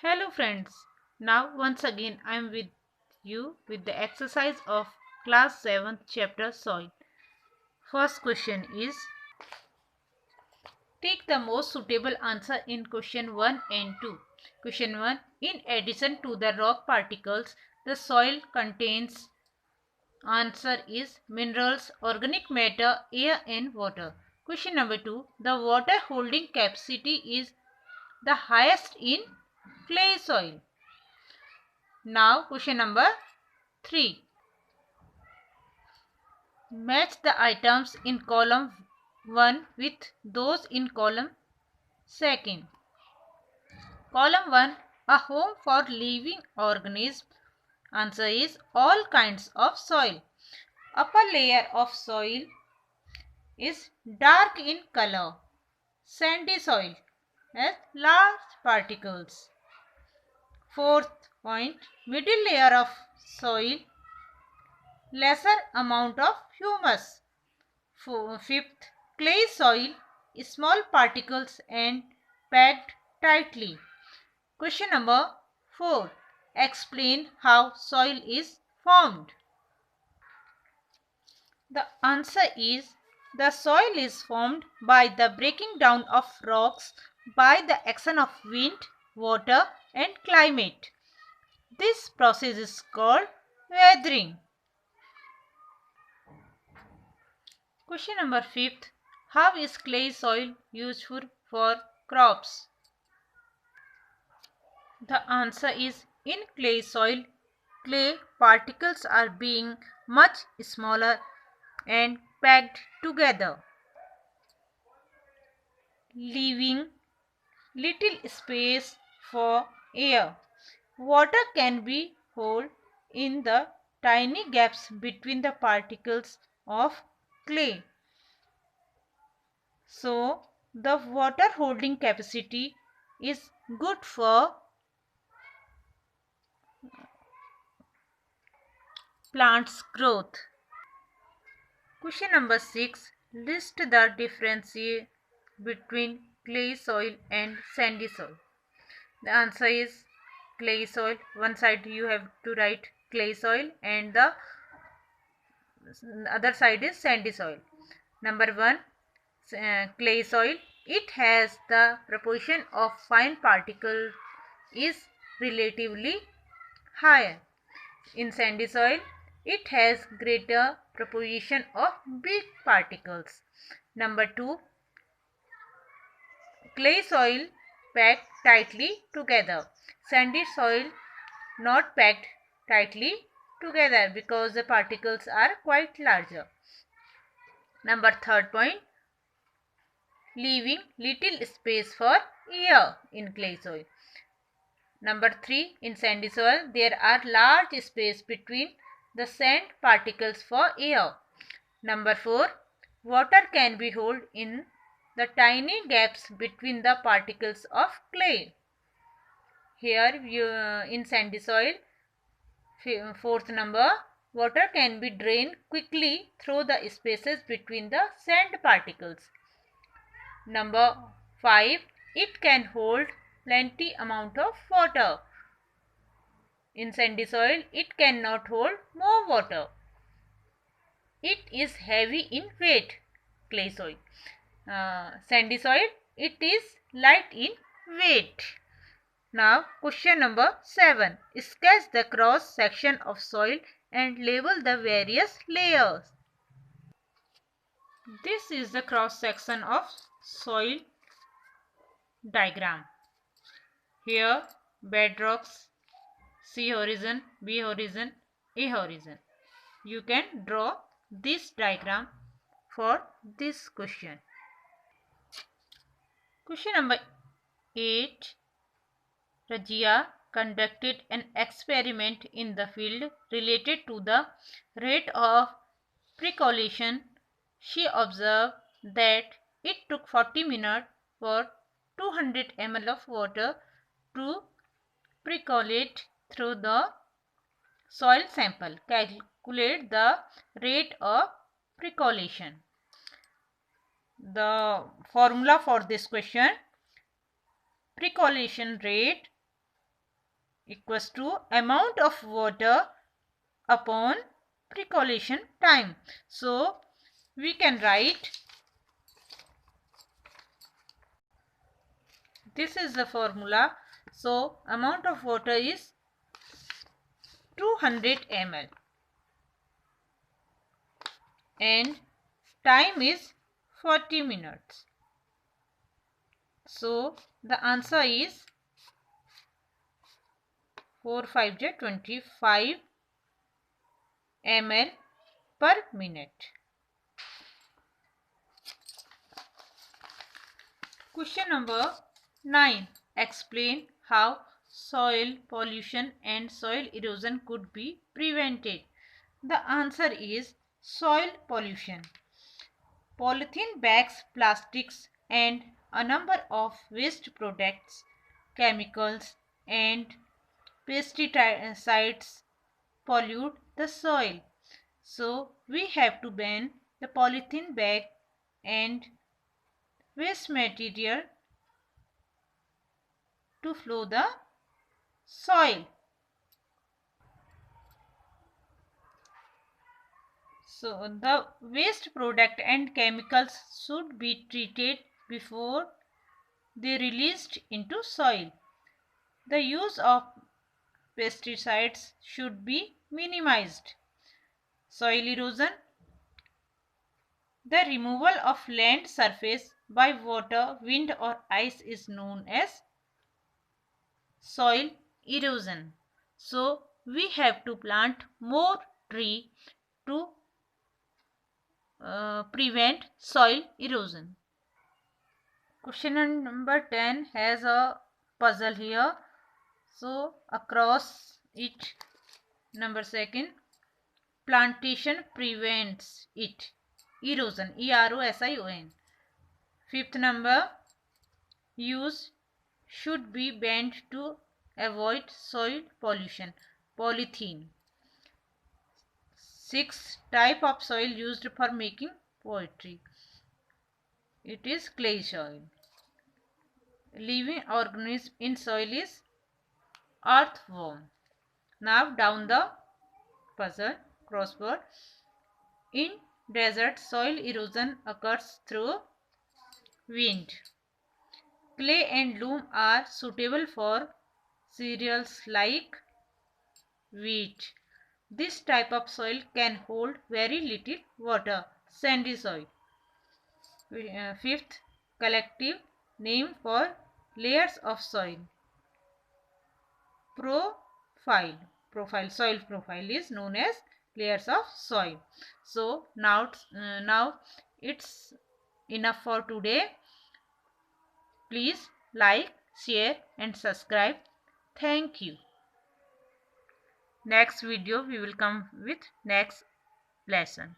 Hello friends, now once again I am with you with the exercise of class 7th chapter soil. First question is, take the most suitable answer in question 1 and 2. Question 1, in addition to the rock particles, the soil contains, answer is minerals, organic matter, air and water. Question number 2, the water holding capacity is the highest in clay soil. Now question number 3. Match the items in column 1 with those in column 2. Column 1, a home for living organisms. Answer is all kinds of soil. Upper layer of soil is dark in color. Sandy soil has large particles. Fourth point, middle layer of soil, lesser amount of humus. Fifth, clay soil, small particles and packed tightly. Question number 4. Explain how soil is formed. The answer is the soil is formed by the breaking down of rocks by the action of wind, water and climate. This process is called weathering. Question number 5. How is clay soil useful for crops? The answer is in clay soil, clay particles are being much smaller and packed together, leaving little space for air. Water can be held in the tiny gaps between the particles of clay. So, the water holding capacity is good for plants' growth. Question number 6. List the difference between clay soil and sandy soil. The answer is clay soil. One side you have to write clay soil and the other side is sandy soil. Number 1, clay soil. It has the proportion of fine particles is relatively higher. In sandy soil, it has greater proportion of big particles. Number 2, clay soil packed tightly together. Sandy soil not packed tightly together because the particles are quite larger. Number 3rd point, leaving little space for air in clay soil. Number 3, in sandy soil, there are large space between the sand particles for air. Number 4, water can be held in the tiny gaps between the particles of clay. Here in sandy soil, 4th number, water can be drained quickly through the spaces between the sand particles. Number 5, it can hold plenty amount of water. In sandy soil, it cannot hold more water. It is heavy in weight, clay soil. Sandy soil, it is light in weight. Now, question number 7. Sketch the cross section of soil and label the various layers. This is the cross section of soil diagram. Here, bedrocks, C horizon, B horizon, A horizon. You can draw this diagram for this question. Question number 8. Rajia conducted an experiment in the field related to the rate of percolation. She observed that it took 40 minutes for 200 ml of water to percolate through the soil sample. Calculate the rate of percolation. The formula for this question: percolation rate equals to amount of water upon percolation time. So we can write, this is the formula. So amount of water is 200 ml and time is 40 minutes. So the answer is 4 5 25 ml per minute. Question number 9. Explain how soil pollution and soil erosion could be prevented. The answer is soil pollution. Polythene bags, plastics, and a number of waste products, chemicals, and pesticides pollute the soil. So we have to ban the polythene bag and waste material to flow the soil. So the waste product and chemicals should be treated before they released into soil. The use of pesticides should be minimized. Soil erosion. The removal of land surface by water, wind or ice is known as soil erosion. So we have to plant more tree to prevent soil erosion. Question number 10 has a puzzle here. So across it, number second, plantation prevents it. Erosion, erosion. Fifth number, use should be banned to avoid soil pollution. Polythene. Sixth type of soil used for making poetry. It is clay soil. Living organism in soil is earthworm. Now down the puzzle crossword. In desert, soil erosion occurs through wind. Clay and loam are suitable for cereals like wheat. This type of soil can hold very little water. Sandy soil. Fifth, collective name for layers of soil. Soil profile is known as layers of soil. So now it's enough for today. Please like, share and subscribe. Thank you. Next video we will come with next lesson.